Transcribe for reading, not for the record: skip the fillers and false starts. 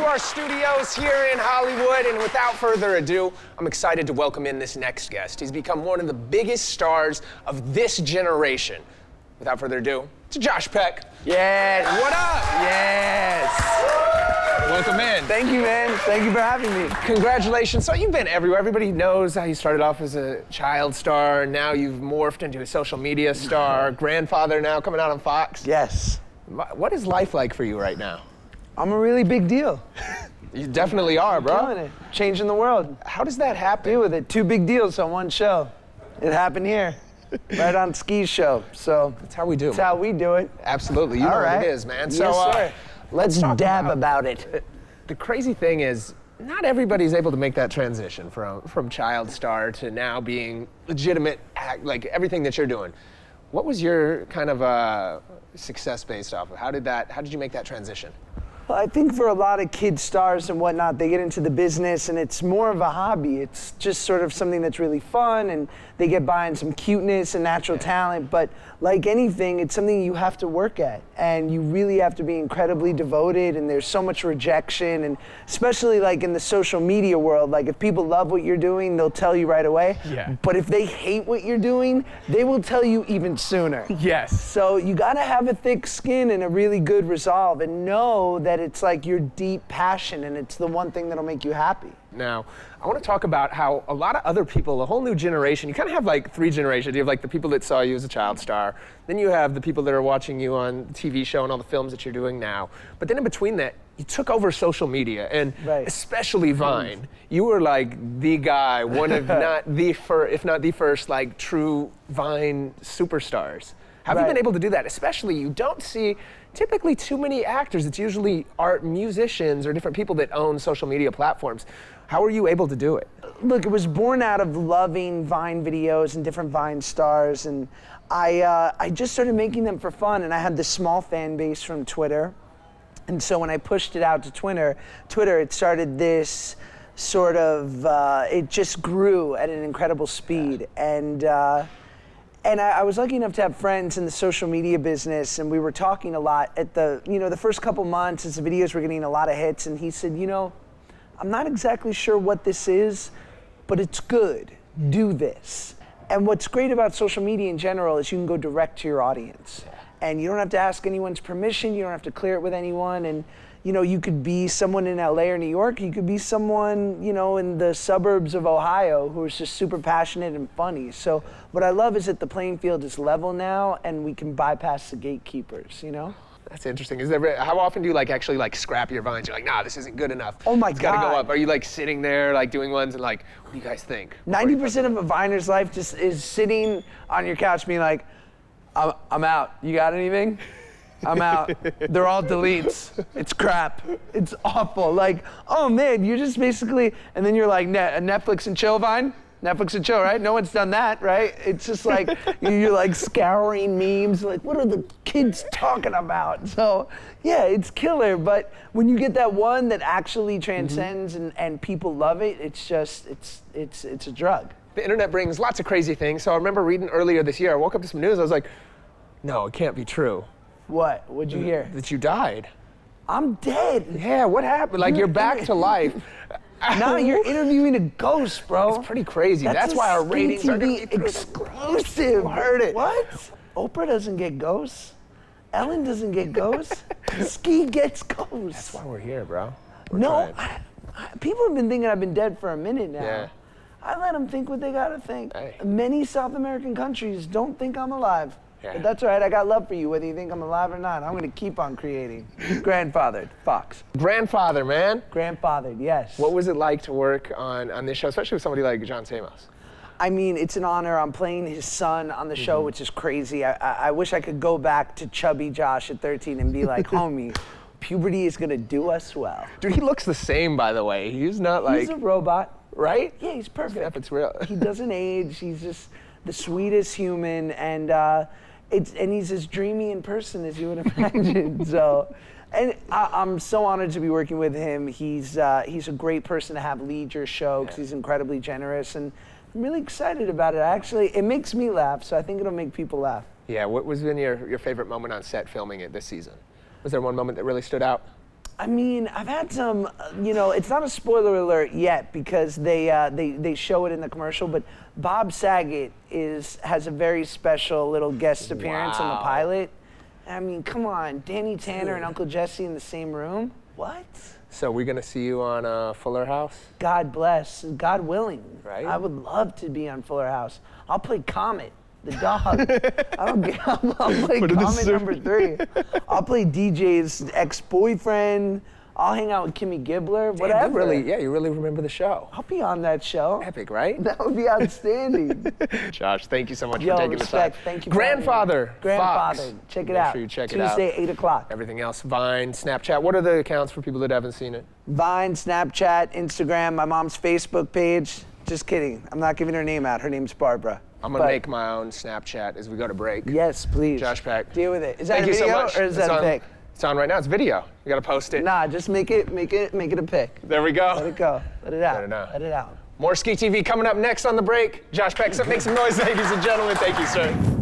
our studios here in Hollywood, and without further ado, I'm excited to welcome in this next guest. He's become one of the biggest stars of this generation. Without further ado, it's Josh Peck. Yes. What up? Yes. Welcome in. Thank you, man. Thank you for having me. Congratulations. So you've been everywhere. Everybody knows how you started off as a child star, and now you've morphed into a social media star, grandfather now coming out on Fox. Yes. What is life like for you right now? I'm a really big deal. You definitely are, bro. Doing it. Changing the world. How does that happen? Deal with it. 2 big deals on one show. It happened here. Right on Skee's show. So that's how we do it. That's how we do it. Absolutely. You know what it is, man. So, yes, sir. Let's talk about it. The crazy thing is, not everybody's able to make that transition from child star to now being legitimate, like everything that you're doing. What was your kind of success based off of? How did you make that transition? Well, I think for a lot of kid stars and whatnot, they get into the business and it's more of a hobby. It's just sort of something that's really fun and they get by in some cuteness and natural talent. But like anything, it's something you have to work at and you really have to be incredibly devoted, and there's so much rejection, and especially like in the social media world, like if people love what you're doing, they'll tell you right away. Yeah. But if they hate what you're doing, they will tell you even sooner. Yes. So you gotta have a thick skin and a really good resolve and know that it's like your deep passion and it's the one thing that'll make you happy. Now, I want to talk about how a lot of other people, a whole new generation, you kind of have like 3 generations. You have like the people that saw you as a child star, then you have the people that are watching you on the TV show and all the films that you're doing now. But then in between that, you took over social media, and especially Vine. You were like the guy, one of not the first, if not the first, like true Vine superstars. How have you been able to do that? Especially, you don't see typically too many actors. It's usually art musicians or different people that own social media platforms. How are you able to do it? Look, it was born out of loving Vine videos and different Vine stars, and I just started making them for fun, and I had this small fan base from Twitter. And so when I pushed it out to Twitter, it started this sort of, it just grew at an incredible speed. And I was lucky enough to have friends in the social media business, and we were talking a lot at the first couple months as the videos were getting a lot of hits, and he said, I'm not exactly sure what this is, but it's good. Do this. And what's great about social media in general is you can go direct to your audience. And you don't have to ask anyone's permission, you don't have to clear it with anyone, and you could be someone in LA or New York, you could be someone, in the suburbs of Ohio who is just super passionate and funny. So what I love is that the playing field is level now and we can bypass the gatekeepers, That's interesting. How often do you actually scrap your Vines? You're like, nah, this isn't good enough. Oh my it's God. Gotta go up. Are you sitting there doing ones and what do you guys think? 90% of a Viner's life just is sitting on your couch being like, I'm out. You got anything? I'm out. They're all deletes. It's crap. It's awful. Oh man, you're just basically, and then you're like, Netflix and chill Vine? Netflix and chill, right? No one's done that, right? It's just like, you're scouring memes, what are the kids talking about? So yeah, it's killer, but when you get that one that actually transcends and people love it, it's just, it's a drug. The internet brings lots of crazy things. So I remember reading earlier this year, I woke up to some news, I was like, no, it can't be true. What? What'd you hear? That you died. I'm dead. Yeah, what happened? You're back to life. No, you're interviewing a ghost, bro. It's pretty crazy. That's why our ratings are going to be exclusive. Heard it. What? Oprah doesn't get ghosts. Ellen doesn't get ghosts. Skee gets ghosts. That's why we're here, bro. People have been thinking I've been dead for a minute now. Yeah. I let them think what they gotta think. Hey. Many South American countries don't think I'm alive. Yeah. But that's all right, I got love for you, whether you think I'm alive or not. I'm gonna keep on creating. Grandfathered, Fox. Grandfather, man. Grandfathered, yes. What was it like to work on this show, especially with somebody like John Stamos? I mean, it's an honor. I'm playing his son on the show, which is crazy. I wish I could go back to chubby Josh at 13 and be like, homie, puberty is gonna do us well. Dude, he looks the same, by the way. He's not He's a robot. Right? Yeah, he's perfect. If it's real. He doesn't age. He's just the sweetest human, and he's as dreamy in person as you would imagine. So, and I'm so honored to be working with him. He's a great person to have lead your show because he's incredibly generous, and I'm really excited about it. Actually, it makes me laugh, so I think it'll make people laugh. Yeah, what was been your favorite moment on set filming it this season? Was there one moment that really stood out? I mean, I've had some, you know, it's not a spoiler alert yet because they show it in the commercial, but Bob Saget has a very special little guest appearance on the pilot. I mean, come on, Danny Tanner and Uncle Jesse in the same room? What? So we're gonna see you on Fuller House? God bless, God willing. Right? I would love to be on Fuller House. I'll play Comet, the dog. I don't get, I'll play Comet number 3. I'll play DJ's ex-boyfriend. I'll hang out with Kimmy Gibbler, whatever. You really remember the show. I'll be on that show. Epic, right? That would be outstanding. Josh, thank you so much Yo, for taking respect. the time. Thank you. Grandfather. Grandfather. Fox. Check it out. Make sure you check it out. Tuesday, 8 o'clock. Everything else, Vine, Snapchat. What are the accounts for people that haven't seen it? Vine, Snapchat, Instagram, my mom's Facebook page. Just kidding. I'm not giving her name out. Her name's Barbara. I'm gonna make my own Snapchat as we go to break. Yes, please. Josh Peck. Deal with it. Is that Thank a you so video much. or is that a pic? It's on right now. It's video. You gotta post it. Nah, just make it a pic. There we go. Let it go. Let it out. Let it out. Let it out. More Skee TV coming up next on the break. Josh Peck, make some noise, ladies and gentlemen. Thank you, sir.